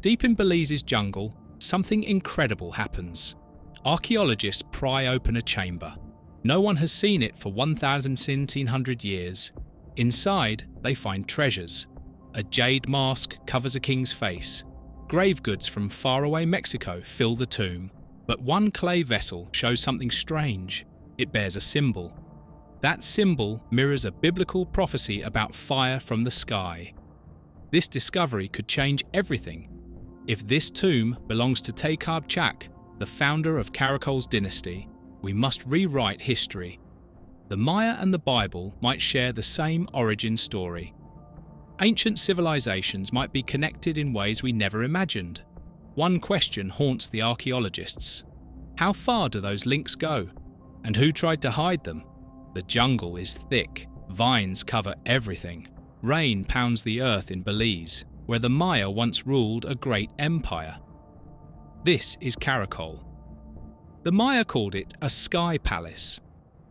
Deep in Belize's jungle, something incredible happens. Archaeologists pry open a chamber. No one has seen it for 1,700 years. Inside, they find treasures. A jade mask covers a king's face. Grave goods from faraway Mexico fill the tomb. But one clay vessel shows something strange. It bears a symbol. That symbol mirrors a biblical prophecy about fire from the sky. This discovery could change everything. If this tomb belongs to Teikab Chak, the founder of Caracol's dynasty, we must rewrite history. The Maya and the Bible might share the same origin story. Ancient civilizations might be connected in ways we never imagined. One question haunts the archaeologists. How far do those links go? And who tried to hide them? The jungle is thick. Vines cover everything. Rain pounds the earth in Belize, where the Maya once ruled a great empire. This is Caracol. The Maya called it a sky palace.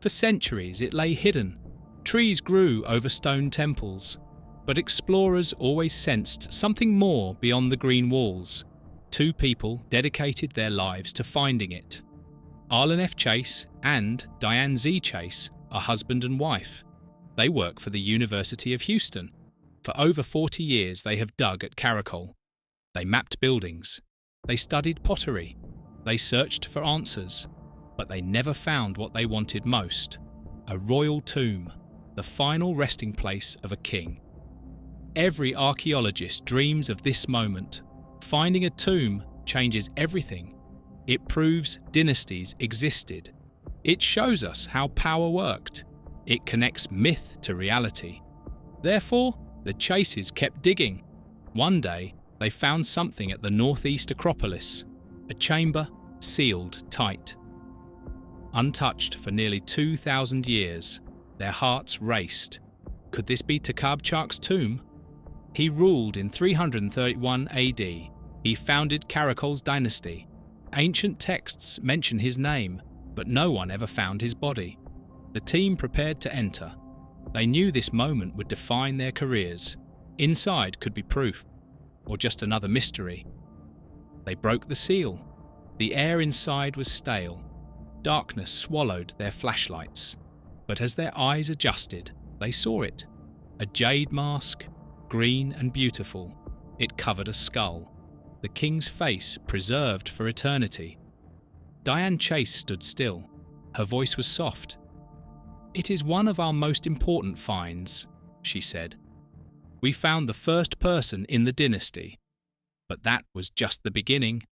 For centuries it lay hidden. Trees grew over stone temples. But explorers always sensed something more beyond the green walls. Two people dedicated their lives to finding it. Arlen F. Chase and Diane Z. Chase are husband and wife. They work for the University of Houston. For over 40 years they have dug at Caracol. They mapped buildings. They studied pottery. They searched for answers. But they never found what they wanted most: a royal tomb, the final resting place of a king. Every archaeologist dreams of this moment. Finding a tomb changes everything. It proves dynasties existed. It shows us how power worked. It connects myth to reality. Therefore, the Chases kept digging. One day, they found something at the northeast Acropolis, a chamber sealed tight. Untouched for nearly 2,000 years, their hearts raced. Could this be Teikab Chak's tomb? He ruled in 331 AD. He founded Caracol's dynasty. Ancient texts mention his name, but no one ever found his body. The team prepared to enter. They knew this moment would define their careers. Inside could be proof, or just another mystery. They broke the seal. The air inside was stale. Darkness swallowed their flashlights. But as their eyes adjusted, they saw it. A jade mask, green and beautiful. It covered a skull. The king's face preserved for eternity. Diane Chase stood still. Her voice was soft. "It is one of our most important finds," she said. "We found the first person in the dynasty." But that was just the beginning.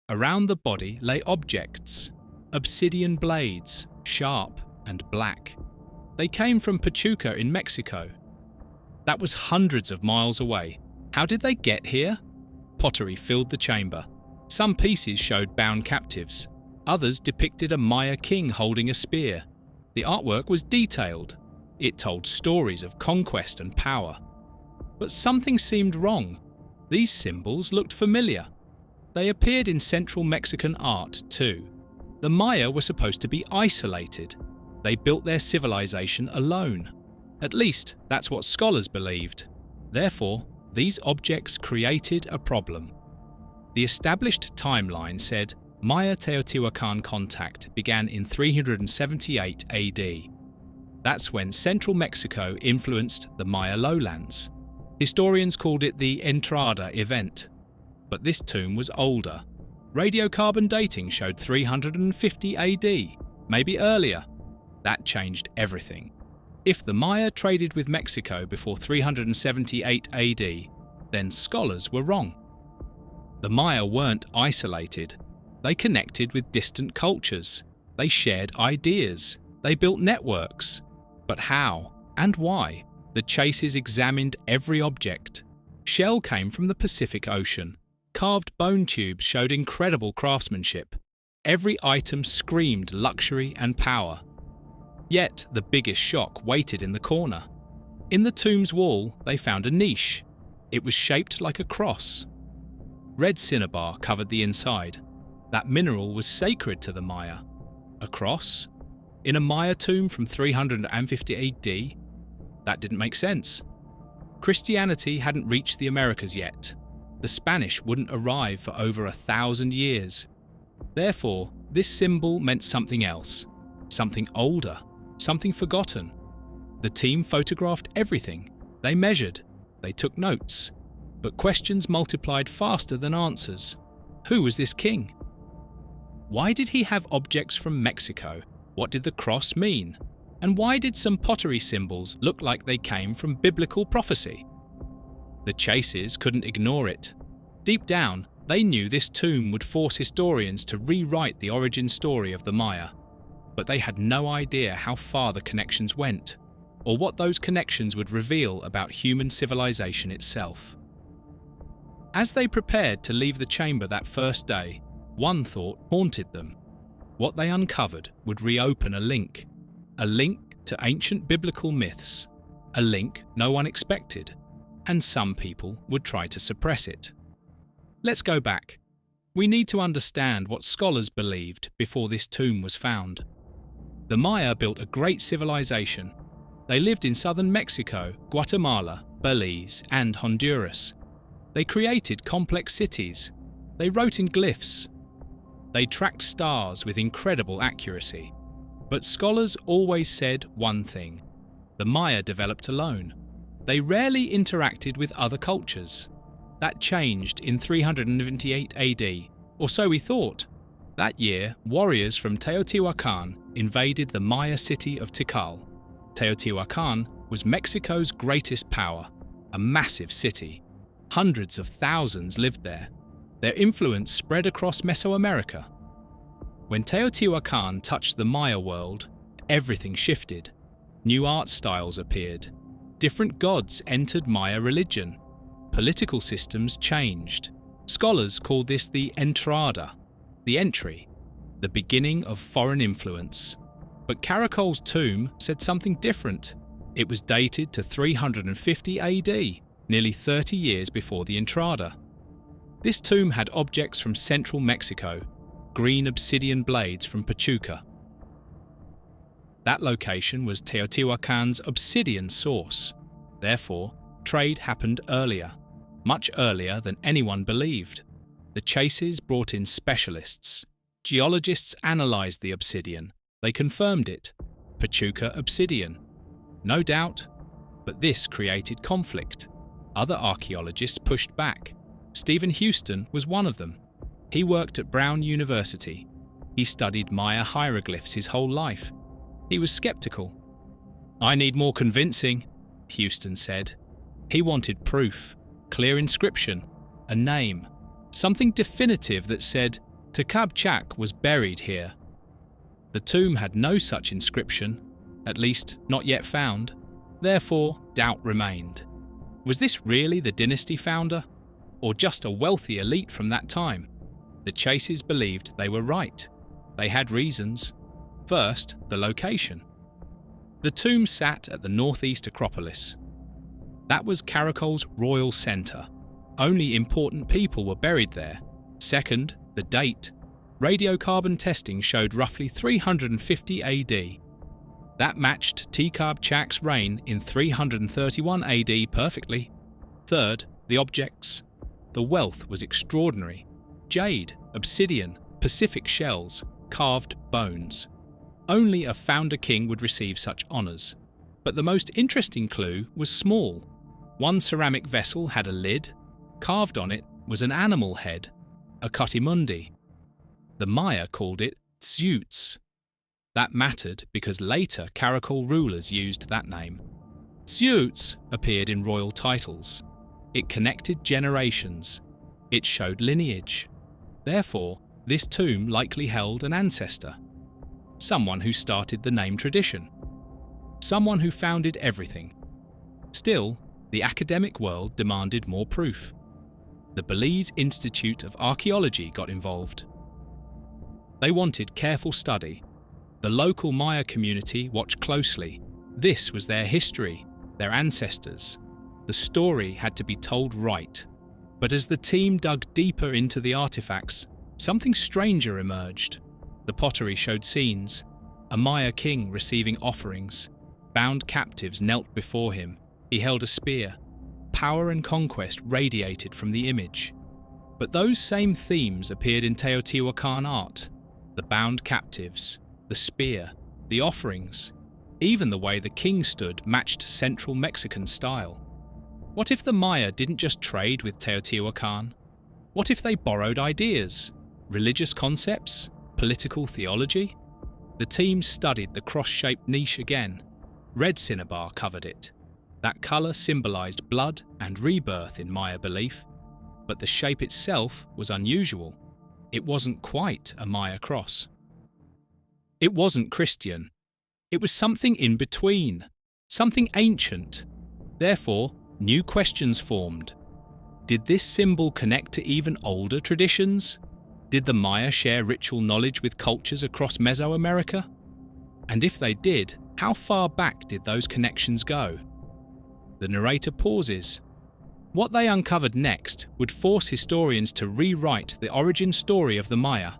Around the body lay objects. Obsidian blades, sharp and black. They came from Pachuca in Mexico. That was hundreds of miles away. How did they get here? Pottery filled the chamber. Some pieces showed bound captives. Others depicted a Maya king holding a spear. The artwork was detailed. It told stories of conquest and power. But something seemed wrong. These symbols looked familiar. They appeared in central Mexican art too. The Maya were supposed to be isolated. They built their civilization alone. At least, that's what scholars believed. Therefore, these objects created a problem. The established timeline said Maya-Teotihuacan contact began in 378 AD. That's when central Mexico influenced the Maya lowlands. Historians called it the Entrada event. But this tomb was older. Radiocarbon dating showed 350 AD, maybe earlier. That changed everything. If the Maya traded with Mexico before 378 AD, then scholars were wrong. The Maya weren't isolated. They connected with distant cultures. They shared ideas. They built networks. But how and why? The Chases examined every object. Shell came from the Pacific Ocean. Carved bone tubes showed incredible craftsmanship. Every item screamed luxury and power. Yet the biggest shock waited in the corner. In the tomb's wall, they found a niche. It was shaped like a cross. Red cinnabar covered the inside. That mineral was sacred to the Maya. A cross? In a Maya tomb from 350 AD? That didn't make sense. Christianity hadn't reached the Americas yet. the Spanish wouldn't arrive for over 1,000 years. Therefore, this symbol meant something else, something older, something forgotten. The team photographed everything. They measured, they took notes. But questions multiplied faster than answers. Who was this king? Why did he have objects from Mexico? What did the cross mean? And why did some pottery symbols look like they came from biblical prophecy? The Chases couldn't ignore it. Deep down, they knew this tomb would force historians to rewrite the origin story of the Maya. But they had no idea how far the connections went, or what those connections would reveal about human civilization itself. As they prepared to leave the chamber that first day, one thought haunted them. What they uncovered would reopen a link to ancient biblical myths, a link no one expected, and some people would try to suppress it. Let's go back. We need to understand what scholars believed before this tomb was found. The Maya built a great civilization. They lived in southern Mexico, Guatemala, Belize, and Honduras. They created complex cities. They wrote in glyphs. They tracked stars with incredible accuracy. But scholars always said one thing: the Maya developed alone. They rarely interacted with other cultures. That changed in 378 AD, or so we thought. That year, warriors from Teotihuacan invaded the Maya city of Tikal. Teotihuacan was Mexico's greatest power, a massive city. Hundreds of thousands lived there. Their influence spread across Mesoamerica. When Teotihuacan touched the Maya world, everything shifted. New art styles appeared. Different gods entered Maya religion. Political systems changed. Scholars call this the entrada, the entry, the beginning of foreign influence. But Caracol's tomb said something different. It was dated to 350 AD, nearly 30 years before the entrada. This tomb had objects from central Mexico, green obsidian blades from Pachuca. That location was Teotihuacan's obsidian source. Therefore, trade happened earlier, much earlier than anyone believed. The Chases brought in specialists. Geologists analysed the obsidian. They confirmed it. Pachuca obsidian. No doubt, but this created conflict. Other archaeologists pushed back. Stephen Houston was one of them. He worked at Brown University. He studied Maya hieroglyphs his whole life. He was skeptical. "I need more convincing," Houston said. He wanted proof, clear inscription, a name, something definitive that said Tecabchac was buried here. The tomb had no such inscription, at least not yet found. Therefore, doubt remained. Was this really the dynasty founder, or just a wealthy elite from that time? The Chases believed they were right. They had reasons. First, the location. The tomb sat at the northeast Acropolis. That was Caracol's royal centre. Only important people were buried there. Second, the date. Radiocarbon testing showed roughly 350 AD. That matched Tecabchac's reign in 331 AD perfectly. Third, the objects. The wealth was extraordinary. Jade, obsidian, Pacific shells, carved bones. Only a founder king would receive such honours. But the most interesting clue was small. One ceramic vessel had a lid. Carved on it was an animal head, a coatimundi. The Maya called it Tzutz. That mattered because later Caracol rulers used that name. Tzutz appeared in royal titles. It connected generations. It showed lineage. Therefore, this tomb likely held an ancestor. Someone who started the name tradition. Someone who founded everything. Still, the academic world demanded more proof. The Belize Institute of Archaeology got involved. They wanted careful study. The local Maya community watched closely. This was their history, their ancestors. The story had to be told right. But as the team dug deeper into the artifacts, something stranger emerged. The pottery showed scenes. A Maya king receiving offerings. Bound captives knelt before him. He held a spear. Power and conquest radiated from the image. But those same themes appeared in Teotihuacan art: the bound captives, the spear, the offerings. Even the way the king stood matched central Mexican style. What if the Maya didn't just trade with Teotihuacan? What if they borrowed ideas, religious concepts, political theology? The team studied the cross-shaped niche again. Red cinnabar covered it. That colour symbolised blood and rebirth in Maya belief. But the shape itself was unusual. It wasn't quite a Maya cross. It wasn't Christian. It was something in between, something ancient. Therefore, new questions formed. Did this symbol connect to even older traditions? Did the Maya share ritual knowledge with cultures across Mesoamerica? And if they did, how far back did those connections go? The narrator pauses. What they uncovered next would force historians to rewrite the origin story of the Maya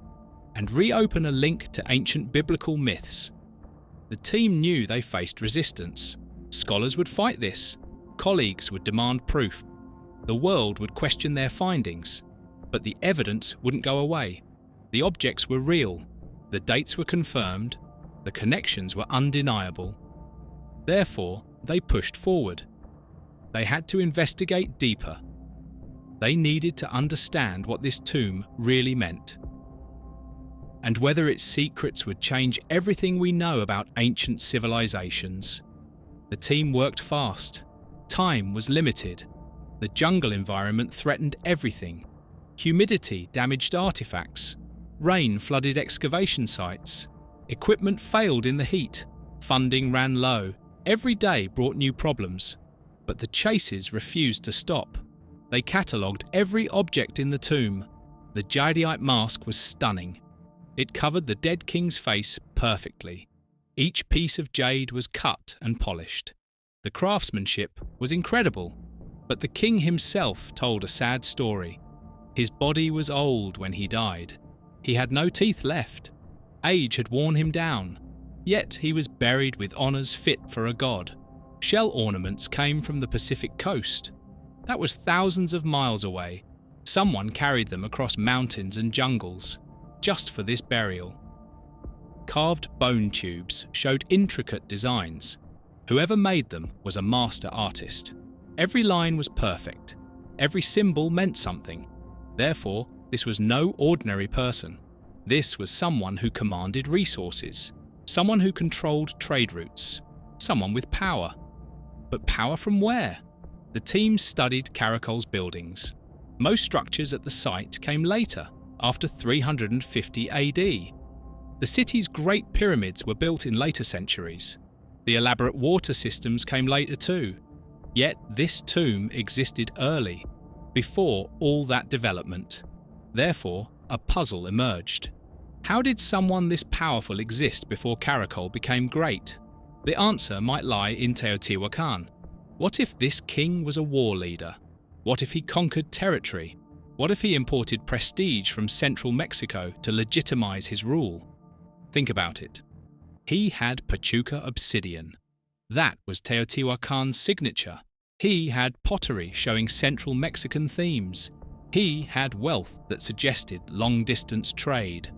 and reopen a link to ancient biblical myths. The team knew they faced resistance. Scholars would fight this. Colleagues would demand proof. The world would question their findings. But the evidence wouldn't go away. The objects were real. The dates were confirmed. The connections were undeniable. Therefore, they pushed forward. They had to investigate deeper. They needed to understand what this tomb really meant, and whether its secrets would change everything we know about ancient civilizations. The team worked fast. Time was limited. The jungle environment threatened everything. Humidity damaged artifacts. Rain flooded excavation sites. Equipment failed in the heat. Funding ran low. Every day brought new problems. But the chases refused to stop. They catalogued every object in the tomb. The jadeite mask was stunning. It covered the dead king's face perfectly. Each piece of jade was cut and polished. The craftsmanship was incredible, but the king himself told a sad story. His body was old when he died. He had no teeth left. Age had worn him down. Yet he was buried with honours fit for a god. Shell ornaments came from the Pacific coast. That was thousands of miles away. Someone carried them across mountains and jungles, just for this burial. Carved bone tubes showed intricate designs. Whoever made them was a master artist. Every line was perfect. Every symbol meant something. Therefore, this was no ordinary person. This was someone who commanded resources, someone who controlled trade routes, someone with power. But power from where? The team studied Caracol's buildings. Most structures at the site came later, after 350 AD. The city's great pyramids were built in later centuries. The elaborate water systems came later too. Yet this tomb existed early, before all that development. Therefore, a puzzle emerged. How did someone this powerful exist before Caracol became great? The answer might lie in Teotihuacan. What if this king was a war leader? What if he conquered territory? What if he imported prestige from central Mexico to legitimize his rule? Think about it. He had Pachuca obsidian. That was Teotihuacan's signature. He had pottery showing central Mexican themes. He had wealth that suggested long-distance trade.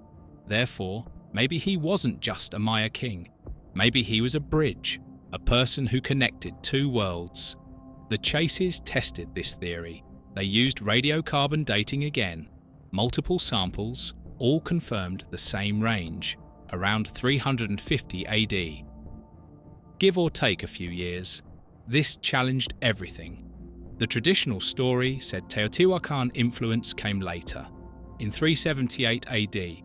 Therefore, maybe he wasn't just a Maya king. Maybe he was a bridge, a person who connected two worlds. The chases tested this theory. They used radiocarbon dating again. Multiple samples, all confirmed the same range, around 350 AD. Give or take a few years, this challenged everything. The traditional story said Teotihuacan influence came later, in 378 AD,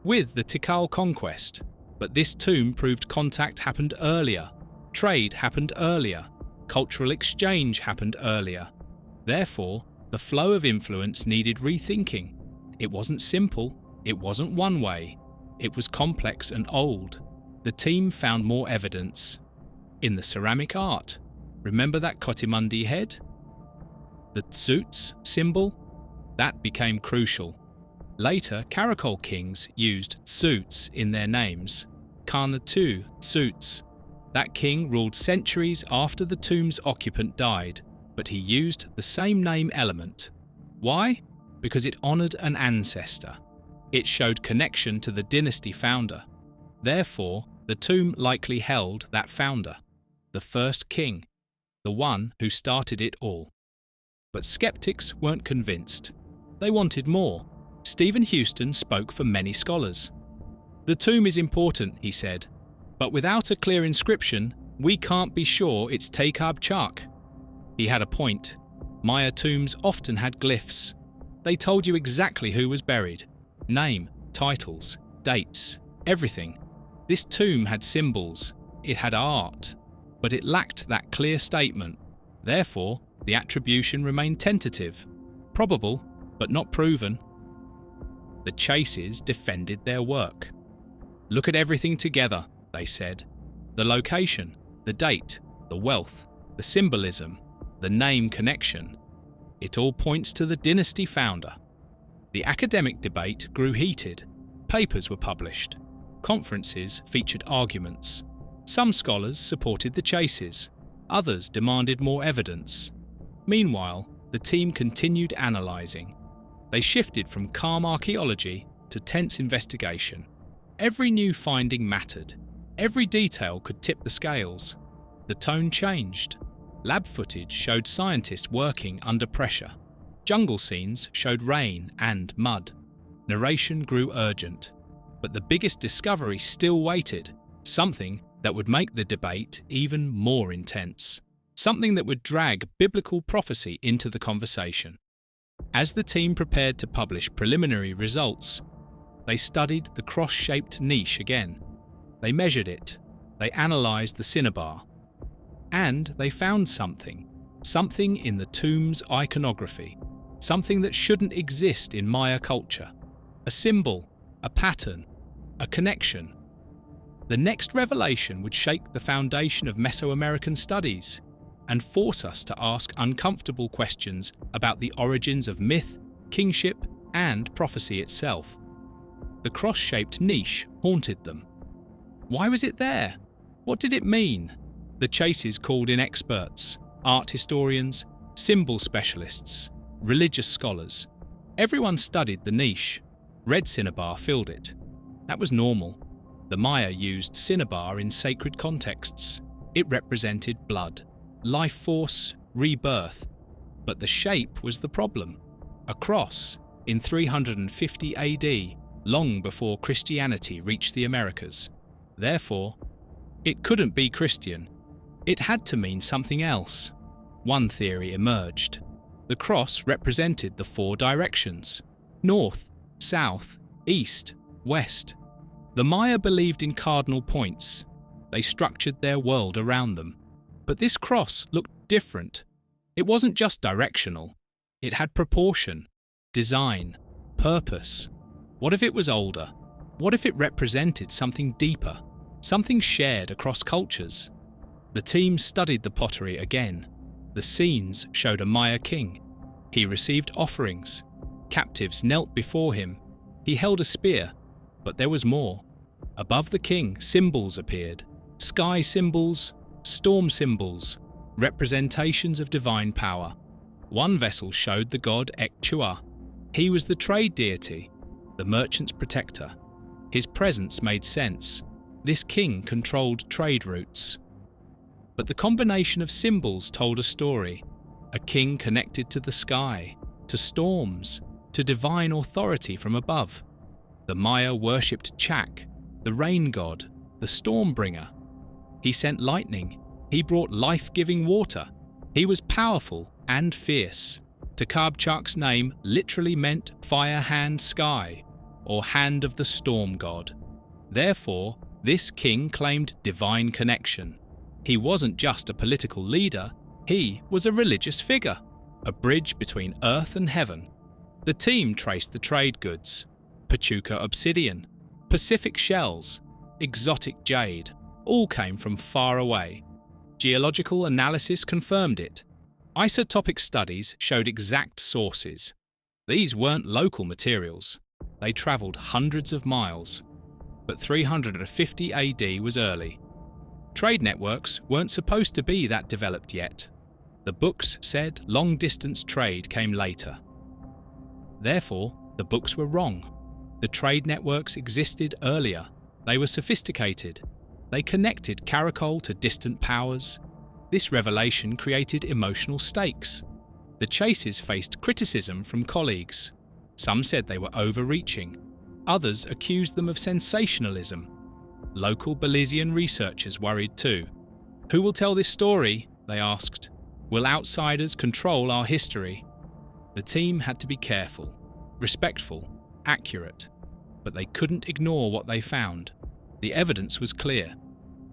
with the Tikal conquest. But this tomb proved contact happened earlier, trade happened earlier, cultural exchange happened earlier. Therefore, the flow of influence needed rethinking. It wasn't simple, it wasn't one way, it was complex and old. The team found more evidence. In the ceramic art, remember that Cotimundi head? The Tsuts symbol? That became crucial. Later, Caracol kings used Tsuts in their names. Karnatu Tsuts. That king ruled centuries after the tomb's occupant died, but he used the same name element. Why? because it honored an ancestor. It showed connection to the dynasty founder. Therefore, the tomb likely held that founder, the first king, the one who started it all. But skeptics weren't convinced. They wanted more. Stephen Houston spoke for many scholars. "The tomb is important," he said, "but without a clear inscription, we can't be sure it's Teikab-Chak." He had a point. Maya tombs often had glyphs. They told you exactly who was buried. Name, titles, dates, everything. This tomb had symbols, it had art, but it lacked that clear statement. Therefore, the attribution remained tentative, probable, but not proven. The Chases defended their work. "Look at everything together," they said. "The location, the date, the wealth, the symbolism, the name connection. It all points to the dynasty founder." The academic debate grew heated. Papers were published. Conferences featured arguments. Some scholars supported the Chases. Others demanded more evidence. Meanwhile, the team continued analysing. They shifted from calm archaeology to tense investigation. Every new finding mattered. Every detail could tip the scales. The tone changed. Lab footage showed scientists working under pressure. Jungle scenes showed rain and mud. Narration grew urgent. But the biggest discovery still waited, something that would make the debate even more intense. Something that would drag biblical prophecy into the conversation. As the team prepared to publish preliminary results, they studied the cross-shaped niche again. They measured it. They analysed the cinnabar. And they found something in the tomb's iconography, something that shouldn't exist in Maya culture. A symbol, a pattern, a connection. The next revelation would shake the foundation of Mesoamerican studies and force us to ask uncomfortable questions about the origins of myth, kingship, and prophecy itself. The cross-shaped niche haunted them. Why was it there? What did it mean? The Chases called in experts, art historians, symbol specialists, religious scholars. Everyone studied the niche. Red cinnabar filled it. That was normal. The Maya used cinnabar in sacred contexts. It represented blood, life force, rebirth. But the shape was the problem. A cross, in 350 AD, long before Christianity reached the Americas. Therefore, it couldn't be Christian. It had to mean something else. One theory emerged. The cross represented the 4 directions: north, south, east, west. The Maya believed in cardinal points. They structured their world around them. But this cross looked different. It wasn't just directional. It had proportion, design, purpose. What if it was older? What if it represented something deeper, something shared across cultures? The team studied the pottery again. The scenes showed a Maya king. He received offerings. Captives knelt before him. He held a spear. But there was more. Above the king, symbols appeared. Sky symbols, storm symbols, representations of divine power. One vessel showed the god Ek-Chua. He was the trade deity, the merchant's protector. His presence made sense. This king controlled trade routes. But the combination of symbols told a story. A king connected to the sky, to storms, to divine authority from above. The Maya worshipped Chak, the rain god, the storm bringer. He sent lightning. He brought life-giving water. He was powerful and fierce. Teikab-Chak's name literally meant fire hand sky, or hand of the storm god. Therefore, this king claimed divine connection. He wasn't just a political leader, he was a religious figure, a bridge between earth and heaven. The team traced the trade goods: Pachuca obsidian, Pacific shells, exotic jade, all came from far away. Geological analysis confirmed it. Isotopic studies showed exact sources. These weren't local materials. They travelled hundreds of miles. But 350 AD was early. Trade networks weren't supposed to be that developed yet. The books said long-distance trade came later. Therefore, the books were wrong. The trade networks existed earlier. They were sophisticated. They connected Caracol to distant powers. This revelation created emotional stakes. The chases faced criticism from colleagues. Some said they were overreaching. Others accused them of sensationalism. Local Belizean researchers worried too. Who will tell this story? They asked. Will outsiders control our history? The team had to be careful, respectful, accurate, but they couldn't ignore what they found. The evidence was clear.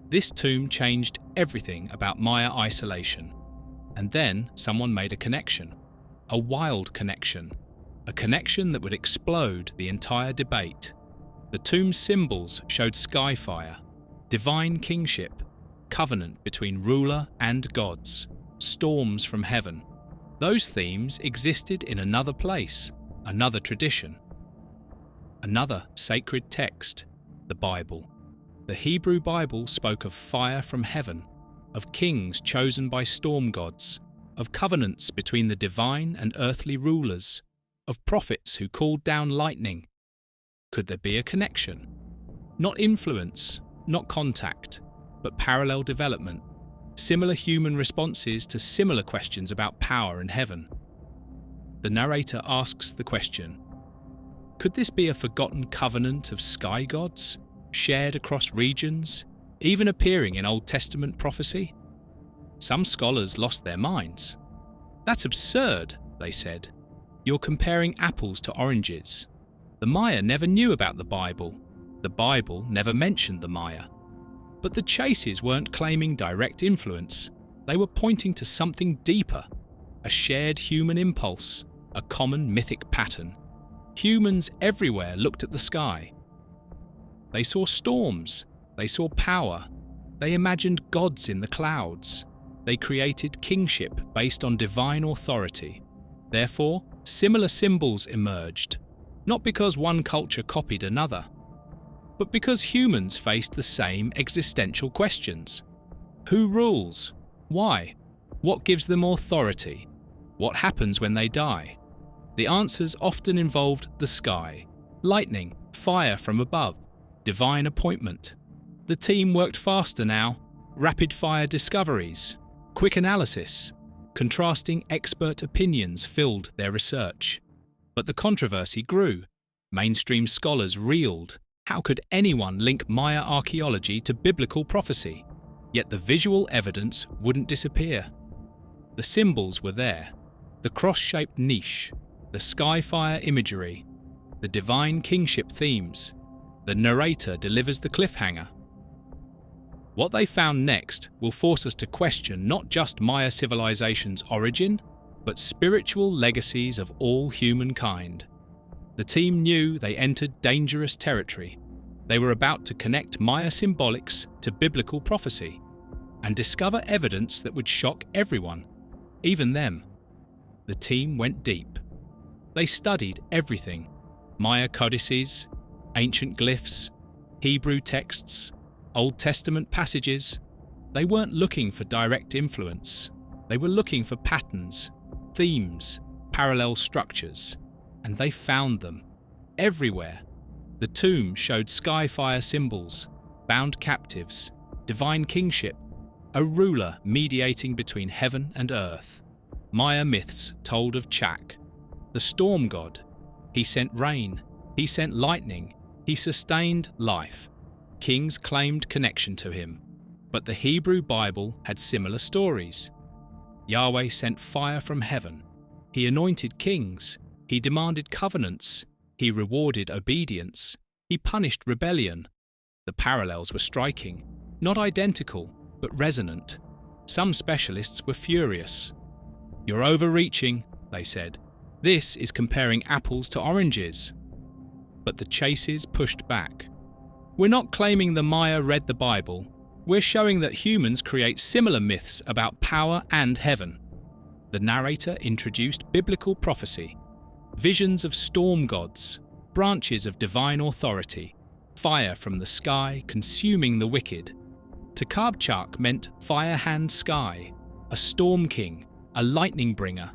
This tomb changed everything about Maya isolation. And then someone made a connection, a wild connection, a connection that would explode the entire debate. The tomb's symbols showed sky fire, divine kingship, covenant between ruler and gods, storms from heaven. Those themes existed in another place, another tradition, another sacred text, the Bible. The Hebrew Bible spoke of fire from heaven, of kings chosen by storm gods, of covenants between the divine and earthly rulers, of prophets who called down lightning. Could there be a connection? Not influence, not contact, but parallel development, similar human responses to similar questions about power and heaven. The narrator asks the question, could this be a forgotten covenant of sky gods, shared across regions, even appearing in Old Testament prophecy? Some scholars lost their minds. That's absurd, they said. You're comparing apples to oranges. The Maya never knew about the Bible. The Bible never mentioned the Maya. But the chases weren't claiming direct influence. They were pointing to something deeper, a shared human impulse, a common mythic pattern. Humans everywhere looked at the sky. They saw storms. They saw power. They imagined gods in the clouds. They created kingship based on divine authority. Therefore, similar symbols emerged, not because one culture copied another, but because humans faced the same existential questions. Who rules? Why? What gives them authority? What happens when they die? The answers often involved the sky, lightning, fire from above, divine appointment. The team worked faster now, rapid-fire discoveries, quick analysis, contrasting expert opinions filled their research. But the controversy grew. Mainstream scholars reeled. How could anyone link Maya archaeology to biblical prophecy? Yet the visual evidence wouldn't disappear. The symbols were there. The cross-shaped niche, the skyfire imagery, the divine kingship themes. The narrator delivers the cliffhanger. What they found next will force us to question not just Maya civilization's origin, but spiritual legacies of all humankind. The team knew they entered dangerous territory. They were about to connect Maya symbolics to biblical prophecy and discover evidence that would shock everyone, even them. The team went deep. They studied everything: Maya codices, ancient glyphs, Hebrew texts, Old Testament passages. They weren't looking for direct influence. They were looking for patterns, themes, parallel structures. And they found them. Everywhere. The tomb showed skyfire symbols, bound captives, divine kingship, a ruler mediating between heaven and earth. Maya myths told of Chak, the storm god. He sent rain. He sent lightning. He sustained life. Kings claimed connection to him. But the Hebrew Bible had similar stories. Yahweh sent fire from heaven. He anointed kings. He demanded covenants. He rewarded obedience. He punished rebellion. The parallels were striking, not identical, but resonant. Some specialists were furious. "You're overreaching," they said. "This is comparing apples to oranges." But the chases pushed back. "We're not claiming the Maya read the Bible. We're showing that humans create similar myths about power and heaven." The narrator introduced biblical prophecy, visions of storm gods, branches of divine authority, fire from the sky consuming the wicked. Takabchak meant fire hand sky, a storm king, a lightning bringer.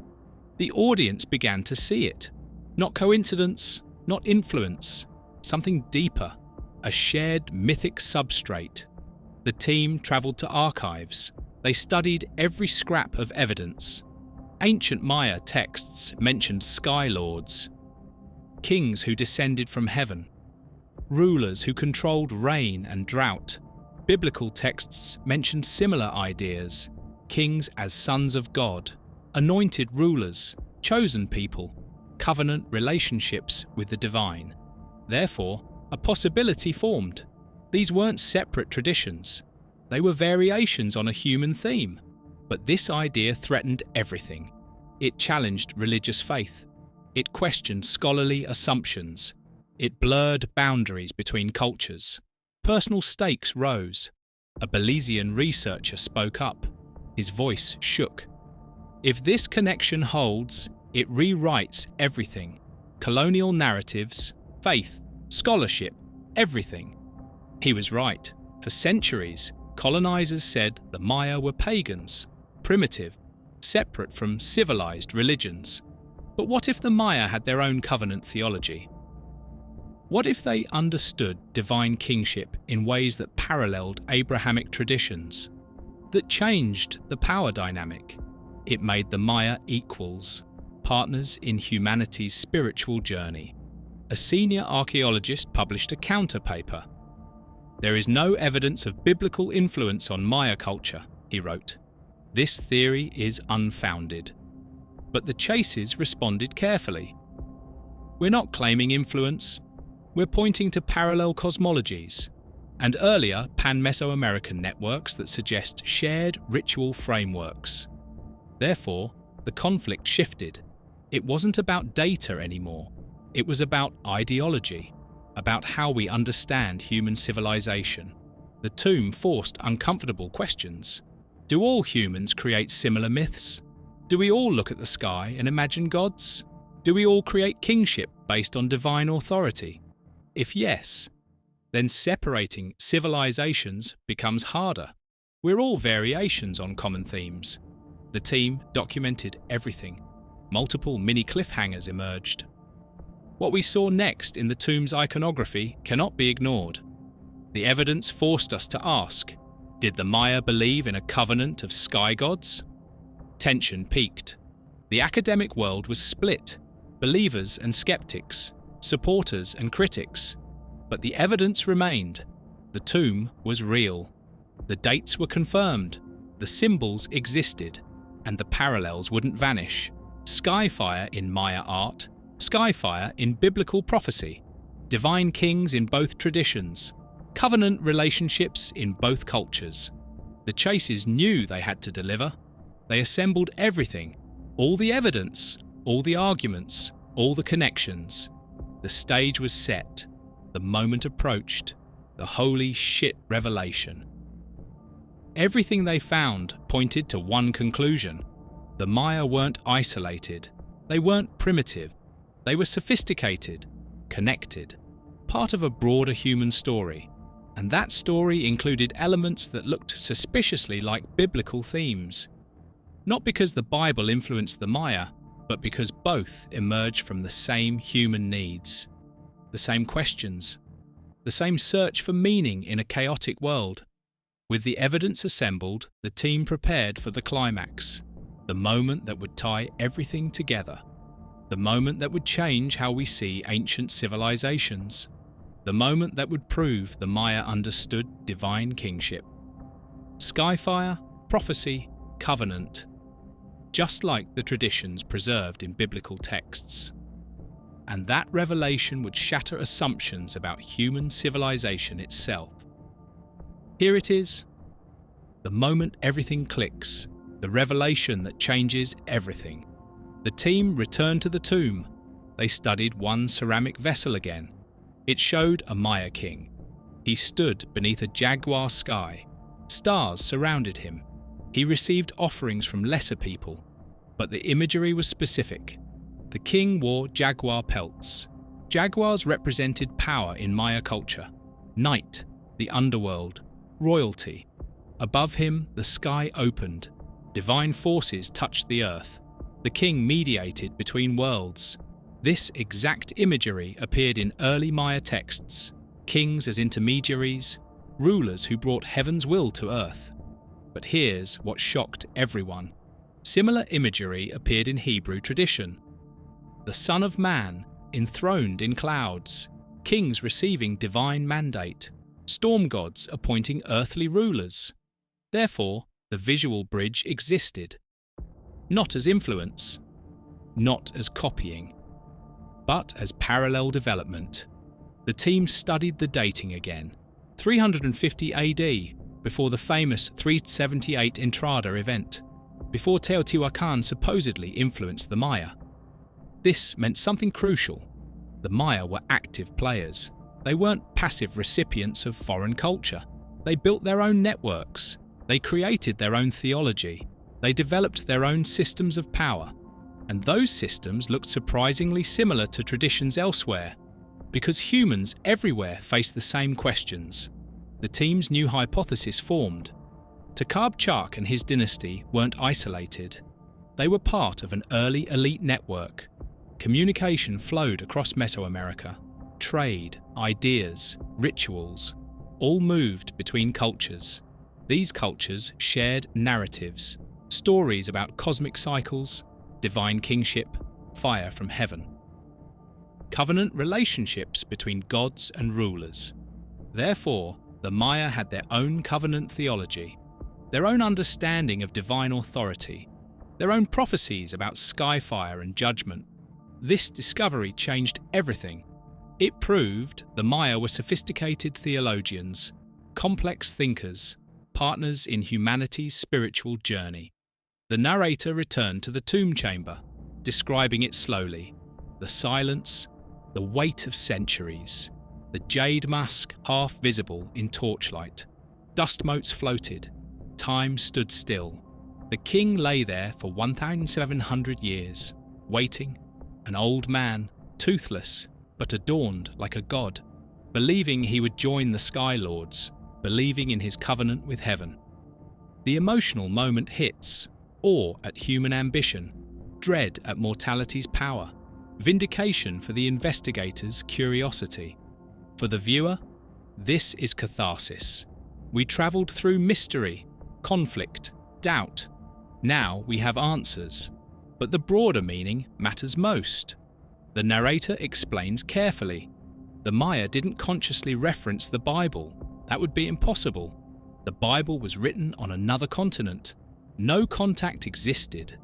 The audience began to see it. Not coincidence, not influence, something deeper, a shared mythic substrate. The team travelled to archives. They studied every scrap of evidence. Ancient Maya texts mentioned sky lords, kings who descended from heaven, rulers who controlled rain and drought. Biblical texts mentioned similar ideas, kings as sons of God, anointed rulers, chosen people, covenant relationships with the divine. Therefore, a possibility formed. These weren't separate traditions. They were variations on a human theme. But this idea threatened everything. It challenged religious faith. It questioned scholarly assumptions. It blurred boundaries between cultures. Personal stakes rose. A Belizean researcher spoke up. His voice shook. If this connection holds, it rewrites everything. Colonial narratives, faith, scholarship, everything. He was right. For centuries, colonizers said the Maya were pagans, primitive, separate from civilized religions. But what if the Maya had their own covenant theology? What if they understood divine kingship in ways that paralleled Abrahamic traditions, that changed the power dynamic? It made the Maya equals, partners in humanity's spiritual journey. A senior archaeologist published a counter-paper. There is no evidence of biblical influence on Maya culture, he wrote. This theory is unfounded. But the Chases responded carefully. We're not claiming influence. We're pointing to parallel cosmologies and earlier pan-Mesoamerican networks that suggest shared ritual frameworks. Therefore, the conflict shifted. It wasn't about data anymore. It was about ideology, about how we understand human civilization. The tomb forced uncomfortable questions. Do all humans create similar myths? Do we all look at the sky and imagine gods? Do we all create kingship based on divine authority? If yes, then separating civilizations becomes harder. We're all variations on common themes. The team documented everything. Multiple mini cliffhangers emerged. What we saw next in the tomb's iconography cannot be ignored. The evidence forced us to ask, did the Maya believe in a covenant of sky gods? Tension peaked. The academic world was split, believers and skeptics, supporters and critics. But the evidence remained. The tomb was real. The dates were confirmed, the symbols existed, and the parallels wouldn't vanish. Skyfire in Maya art, skyfire in biblical prophecy, divine kings in both traditions, covenant relationships in both cultures. The Chases knew they had to deliver. They assembled everything, all the evidence, all the arguments, all the connections. The stage was set. The moment approached. The holy shit revelation. Everything they found pointed to one conclusion. The Maya weren't isolated. They weren't primitive. They were sophisticated, connected, part of a broader human story. And that story included elements that looked suspiciously like biblical themes. Not because the Bible influenced the Maya, but because both emerged from the same human needs, the same questions, the same search for meaning in a chaotic world. With the evidence assembled, the team prepared for the climax, the moment that would tie everything together, the moment that would change how we see ancient civilizations, the moment that would prove the Maya understood divine kingship. Skyfire, prophecy, covenant, just like the traditions preserved in biblical texts. And that revelation would shatter assumptions about human civilization itself. Here it is, the moment everything clicks, the revelation that changes everything. The team returned to the tomb. They studied one ceramic vessel again. It showed a Maya king. He stood beneath a jaguar sky. Stars surrounded him. He received offerings from lesser people, but the imagery was specific. The king wore jaguar pelts. Jaguars represented power in Maya culture. Night, the underworld, royalty. Above him, the sky opened. Divine forces touched the earth. The king mediated between worlds. This exact imagery appeared in early Maya texts: kings as intermediaries, rulers who brought heaven's will to earth. But here's what shocked everyone. Similar imagery appeared in Hebrew tradition. The Son of Man enthroned in clouds, kings receiving divine mandate, storm gods appointing earthly rulers. Therefore, the visual bridge existed. Not as influence, not as copying, but as parallel development. The team studied the dating again. 350 AD, before the famous 378 Entrada event, before Teotihuacan supposedly influenced the Maya. This meant something crucial. The Maya were active players. They weren't passive recipients of foreign culture. They built their own networks. They created their own theology. They developed their own systems of power. And those systems looked surprisingly similar to traditions elsewhere, because humans everywhere face the same questions. The team's new hypothesis formed. Takab Chak and his dynasty weren't isolated. They were part of an early elite network. Communication flowed across Mesoamerica. Trade, ideas, rituals, all moved between cultures. These cultures shared narratives, stories about cosmic cycles, divine kingship, fire from heaven. Covenant relationships between gods and rulers. Therefore, the Maya had their own covenant theology, their own understanding of divine authority, their own prophecies about sky fire and judgment. This discovery changed everything. It proved the Maya were sophisticated theologians, complex thinkers, partners in humanity's spiritual journey. The narrator returned to the tomb chamber, describing it slowly. The silence, the weight of centuries, the jade mask half visible in torchlight. Dust motes floated. Time stood still. The king lay there for 1,700 years, waiting, an old man, toothless, but adorned like a god, believing he would join the Sky Lords, believing in his covenant with heaven. The emotional moment hits, awe at human ambition, dread at mortality's power, vindication for the investigator's curiosity. For the viewer, this is catharsis. We travelled through mystery, conflict, doubt. Now we have answers. But the broader meaning matters most. The narrator explains carefully. The Maya didn't consciously reference the Bible. That would be impossible. The Bible was written on another continent. No contact existed.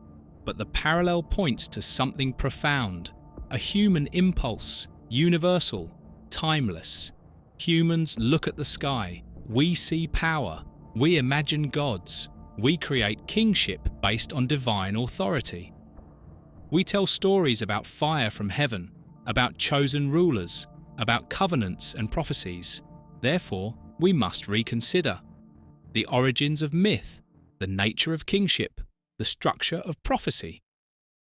But the parallel points to something profound, a human impulse, universal, timeless. Humans look at the sky. We see power. We imagine gods. We create kingship based on divine authority. We tell stories about fire from heaven, about chosen rulers, about covenants and prophecies. Therefore, we must reconsider the origins of myth, the nature of kingship, the structure of prophecy.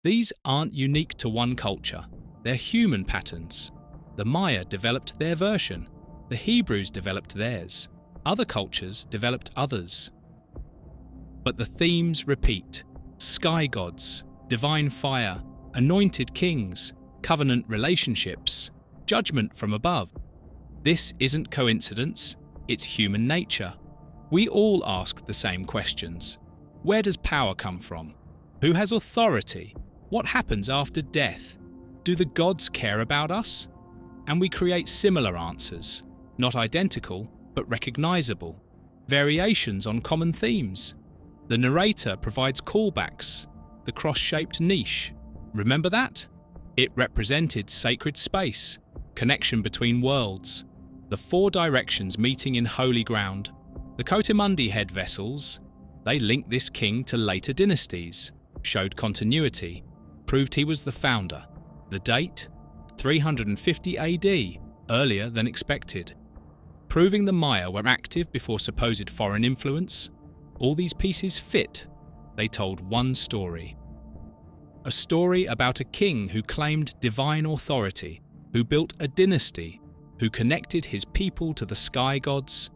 These aren't unique to one culture. They're human patterns. The Maya developed their version. The Hebrews developed theirs. Other cultures developed others. But the themes repeat: sky gods, divine fire, anointed kings, covenant relationships, judgment from above. This isn't coincidence, it's human nature. We all ask the same questions. Where does power come from? Who has authority? What happens after death? Do the gods care about us? And we create similar answers, not identical, but recognizable, variations on common themes. The narrator provides callbacks, the cross-shaped niche. Remember that? It represented sacred space, connection between worlds, the four directions meeting in holy ground. The Coatimundi head vessels, they linked this king to later dynasties, showed continuity, proved he was the founder. The date? 350 AD, earlier than expected. Proving the Maya were active before supposed foreign influence. All these pieces fit. They told one story. A story about a king who claimed divine authority, who built a dynasty, who connected his people to the sky gods,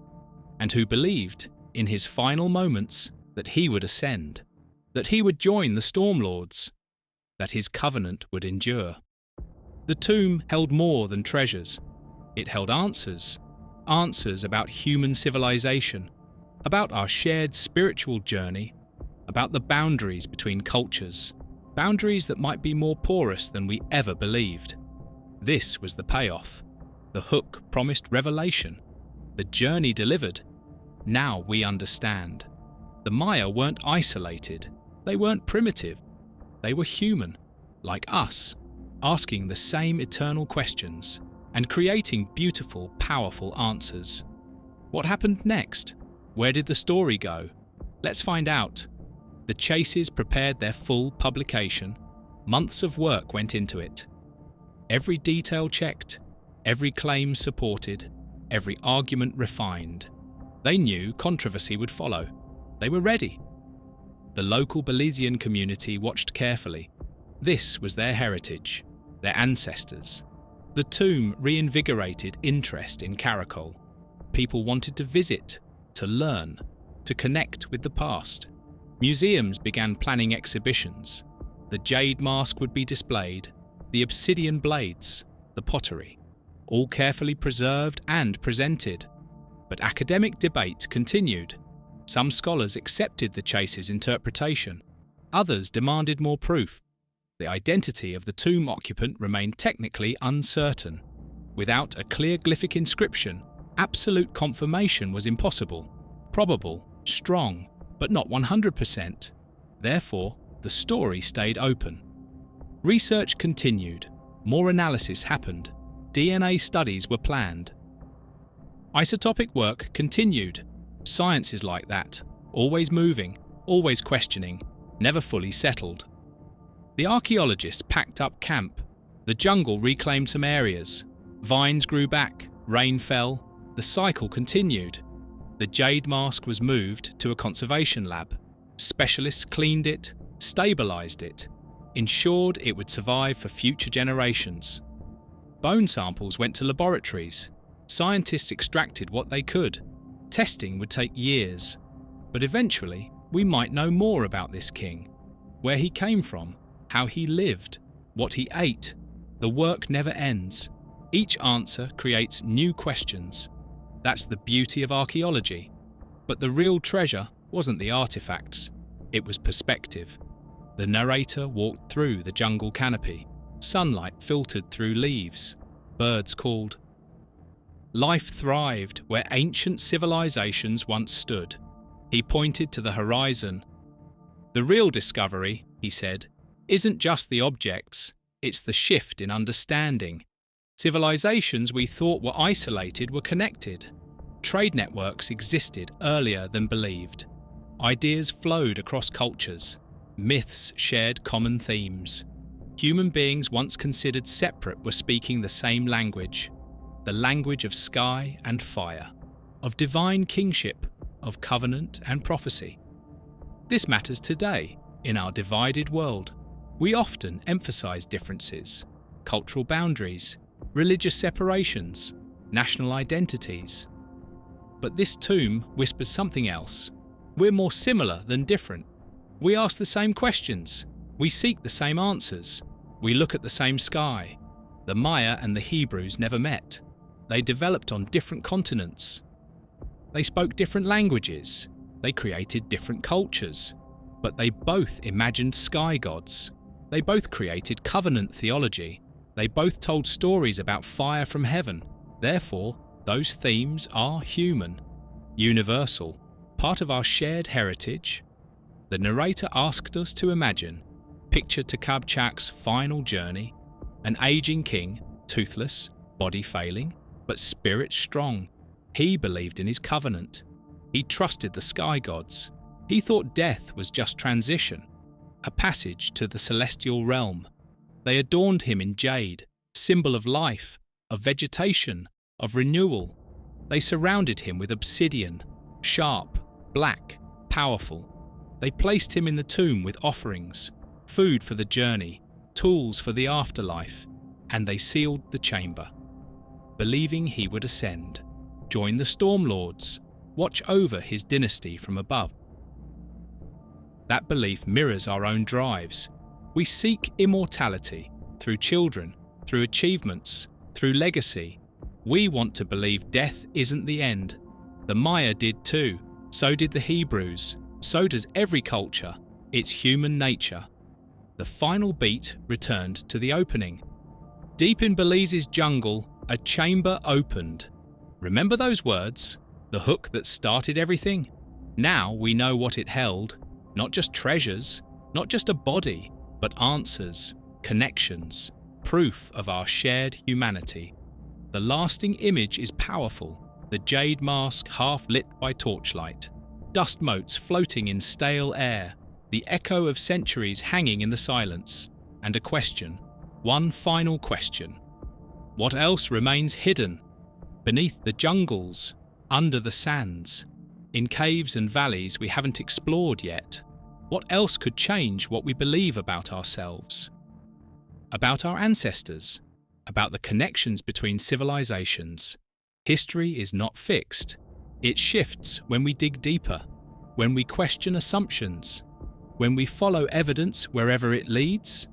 and who believed, in his final moments, that he would ascend, that he would join the Storm Lords, that his covenant would endure. The tomb held more than treasures. It held answers. Answers about human civilization, about our shared spiritual journey, about the boundaries between cultures, boundaries that might be more porous than we ever believed. This was the payoff. The hook promised revelation. The journey delivered. Now we understand. The Maya weren't isolated. They weren't primitive. They were human, like us, asking the same eternal questions and creating beautiful, powerful answers. What happened next? Where did the story go? Let's find out. The Chases prepared their full publication. Months of work went into it. Every detail checked, every claim supported, every argument refined. They knew controversy would follow. They were ready. The local Belizean community watched carefully. This was their heritage, their ancestors. The tomb reinvigorated interest in Caracol. People wanted to visit, to learn, to connect with the past. Museums began planning exhibitions. The jade mask would be displayed, the obsidian blades, the pottery, all carefully preserved and presented. But academic debate continued. Some scholars accepted the Chase's interpretation. Others demanded more proof. The identity of the tomb occupant remained technically uncertain. Without a clear glyphic inscription, absolute confirmation was impossible. Probable, strong, but not 100%. Therefore, the story stayed open. Research continued. More analysis happened. DNA studies were planned. Isotopic work continued. Science is like that, always moving, always questioning, never fully settled. The archaeologists packed up camp. The jungle reclaimed some areas. Vines grew back, rain fell. The cycle continued. The jade mask was moved to a conservation lab. Specialists cleaned it, stabilized it, ensured it would survive for future generations. Bone samples went to laboratories. Scientists extracted what they could. Testing would take years, but eventually we might know more about this king, where he came from, how he lived, what he ate. The work never ends. Each answer creates new questions. That's the beauty of archaeology. But the real treasure wasn't the artifacts, it was perspective. The narrator walked through the jungle canopy. Sunlight filtered through leaves. Birds called. Life thrived where ancient civilizations once stood. He pointed to the horizon. The real discovery, he said, isn't just the objects, it's the shift in understanding. Civilizations we thought were isolated were connected. Trade networks existed earlier than believed. Ideas flowed across cultures. Myths shared common themes. Human beings once considered separate were speaking the same language. The language of sky and fire, of divine kingship, of covenant and prophecy. This matters today in our divided world. We often emphasize differences, cultural boundaries, religious separations, national identities. But this tomb whispers something else. We're more similar than different. We ask the same questions. We seek the same answers. We look at the same sky. The Maya and the Hebrews never met. They developed on different continents. They spoke different languages. They created different cultures. But they both imagined sky gods. They both created covenant theology. They both told stories about fire from heaven. Therefore, those themes are human, universal, part of our shared heritage. The narrator asked us to imagine, picture Takabchak's final journey, an aging king, toothless, body failing, but spirit strong. He believed in his covenant. He trusted the sky gods. He thought death was just transition, a passage to the celestial realm. They adorned him in jade, symbol of life, of vegetation, of renewal. They surrounded him with obsidian, sharp, black, powerful. They placed him in the tomb with offerings, food for the journey, tools for the afterlife, and they sealed the chamber, believing he would ascend, join the storm lords, watch over his dynasty from above. That belief mirrors our own drives. We seek immortality through children, through achievements, through legacy. We want to believe death isn't the end. The Maya did too. So did the Hebrews. So does every culture. It's human nature. The final beat returned to the opening. Deep in Belize's jungle, a chamber opened. Remember those words? The hook that started everything? Now we know what it held. Not just treasures, not just a body, but answers, connections, proof of our shared humanity. The lasting image is powerful. The jade mask half lit by torchlight. Dust motes floating in stale air. The echo of centuries hanging in the silence. And a question. One final question. What else remains hidden? Beneath the jungles, under the sands, in caves and valleys we haven't explored yet. What else could change what we believe about ourselves? About our ancestors? About the connections between civilizations? History is not fixed. It shifts when we dig deeper, when we question assumptions, when we follow evidence wherever it leads.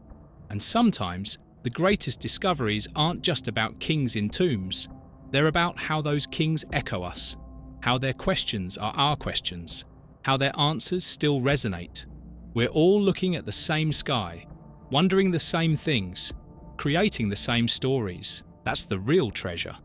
And sometimes the greatest discoveries aren't just about kings in tombs. They're about how those kings echo us, how their questions are our questions, how their answers still resonate. We're all looking at the same sky, wondering the same things, creating the same stories. That's the real treasure.